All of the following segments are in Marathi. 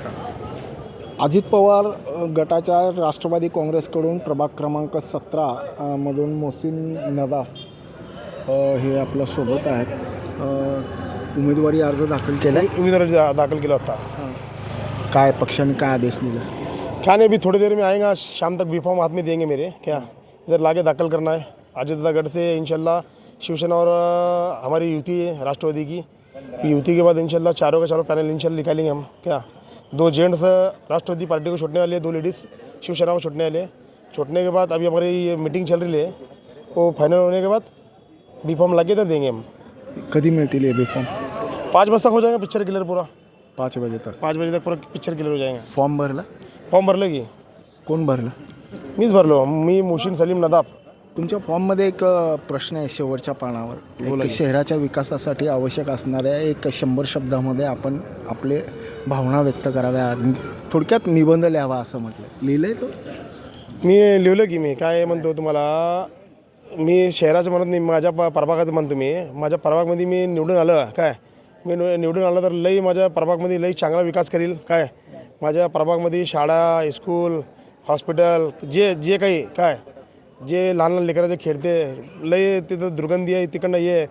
का? अजित पवार गटाच्या राष्ट्रवादी काँग्रेसकडून प्रभाग क्रमांक 17 मधून मोहसिन नदाफ हे आपल्या सोबत आहेत. उमेदवारी अर्ज दाखल केला आहे. उम्मीदवार दाखिल केला होता. काय पक्षाने काय आदेश दिला? क्या नहीं, अभी थोड़ी देर में आएगा, शाम तक बी फॉर्म हाथ में देंगे मेरे. क्या इधर लाके दाखिल करना है. अजितगढ़ से इंशाल्लाह शिवसेना और हमारी युति है राष्ट्रवादी की. युति के बाद इंशाल्लाह चारों का चारों पैनल इंशाल्लाह निकालेंगे हम. क्या 2 जेंट्स राष्ट्रवादी पार्टी को छोड़ने वाले हैं, 2 लेडीज़ शिवसेना को छोड़ने वाले. छोड़ने के बाद अभी हमारी ये मीटिंग चल रही है, वो फाइनल होने के बाद बी फॉर्म लगे तो देंगे हम. कधी मिळतील हे बी फॉर्म? 5 बजे तक हो जाएगा पिक्चर क्लियर पूरा. 5 बजे तक 5 बजे तक पूरा पिक्चर क्लियर हो जाएगा. फॉर्म भरला? फॉर्म भरलं की कोण भरला? मीच भरलो. मी मोहसिन सलीम नदाफ. तुमच्या फॉर्ममध्ये एक प्रश्न आहे शेवटच्या पानावर. एक शहराच्या विकासासाठी आवश्यक असणाऱ्या एक 100 शब्दामध्ये आपण आपले भावना व्यक्त कराव्या, थोडक्यात निबंध लिहावा असं म्हटलं. लिहिलं आहे तो? मी लिहिलं की मी काय म्हणतो तुम्हाला, मी शहराचं म्हणत नाही, माझ्या प्रभागात म्हणतो मी. माझ्या प्रभागमध्ये मी निवडून आलं काय, मी निवडून आलं तर लई माझ्या प्रभागमध्ये लई चांगला विकास करील. काय माझ्या प्रभागमध्ये शाळा, स्कूल, हॉस्पिटल, जे काही काय जे लहान लहान लेकराचे खेळते, लई तिथं दुर्गंधी आहे. तिकडनं ये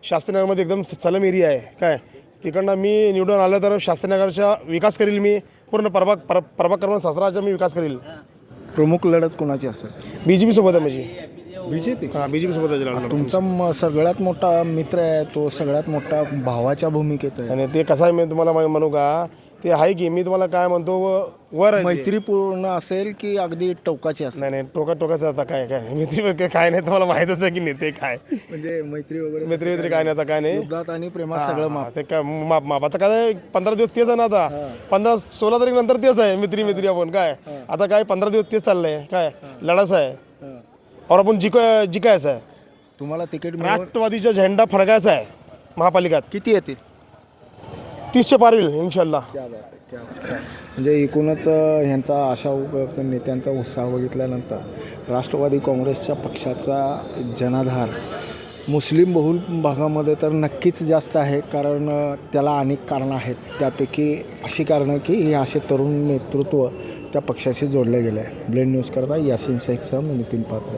शास्त्रीनगरमध्ये एकदम सलम एरिया आहे. काय तिकडनं मी निवडून आलं तर शास्त्रीनगरचा विकास करील. मी पूर्ण प्रभाग क्रमांक 17चा मी विकास करील. प्रमुख लढत कोणाची असेल? BJP सोबत आहे माझी. BJP? हां, BJP सोबत आहे लढत. तुमचा सगळ्यात मोठा मित्र आहे तो, सगळ्यात मोठा भावाच्या भूमिकेत आहे. आणि ते कसं आहे मी तुम्हाला म्हणू का, ते आहे की मी तुम्हाला काय म्हणतो, वर आहे ते. मैत्रीपूर्ण असेल की अगदी टोकाची असेल? नाही टोकाचं आता काय मित्री काय नाही, तुम्हाला माहीतच आहे की नाही ते काय म्हणजे मैत्री वगैरे मित्री काय नाही आता काय नाही. युद्धात आणि प्रेमात सगळं माप. ते काय माप आता काय 15 दिवस तेच आहे ना. आता 16 तारीख नंतर तेच आहे मित्री आपण. काय आता काय 15 दिवस तेच चाललंय. काय लढाच आहे और आपण जिकायचं आहे. तुम्हाला तिकीट राष्ट्रवादीचा झेंडा फडकायचा आहे महापालिकात. किती येतील? 30च्या पार होईल इन्शाल्लाह. म्हणजे एकूणच ह्यांचा अशा नेत्यांचा उत्साह बघितल्यानंतर राष्ट्रवादी काँग्रेसच्या पक्षाचा जनाधार मुस्लिम बहुल भागामध्ये तर नक्कीच जास्त आहे. कारण त्याला अनेक कारणं आहेत. त्यापैकी अशी कारणं की हे असे तरुण नेतृत्व त्या पक्षाशी जोडले गेले आहे. ब्लेंड न्यूज करता यासिन शेखसह मी नितीन पात्रे.